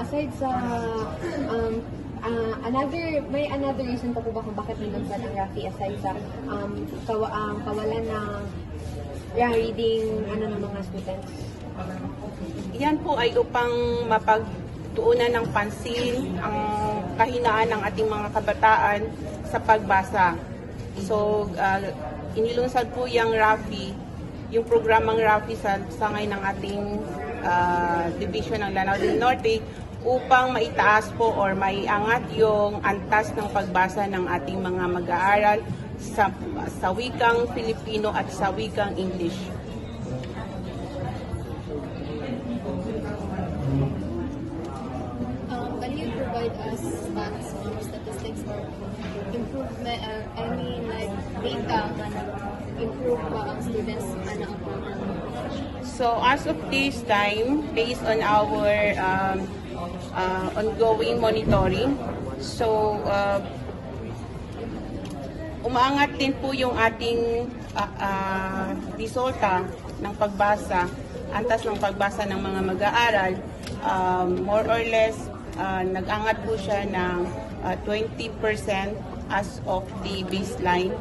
aside sa may another reason pa po ba kung bakit nilunsad ang Rafi aside sa kawalan ng reading ng mga students? Yan po ay upang mapagtuunan ng pansin ang kahinaan ng ating mga kabataan sa pagbasa. So, inilunsad po yung Rafi, yung programang Rafi sa sangay ng ating division ng Lanao del Norte upang maitaas po or maiangat yung antas ng pagbasa ng ating mga mag-aaral sa wikang Filipino at sa wikang English. Can you provide us facts or statistics or improvement, like data na improve ba ang students ang program? So as of this time, based on our ongoing monitoring, so umaangat din po yung ating resulta ng pagbasa, antas ng pagbasa ng mga mag-aaral. More or less, nag-angat po siya ng 20% as of the baseline.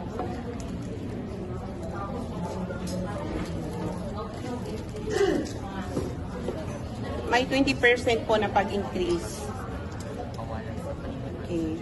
May 20% po na pag-increase. Okay.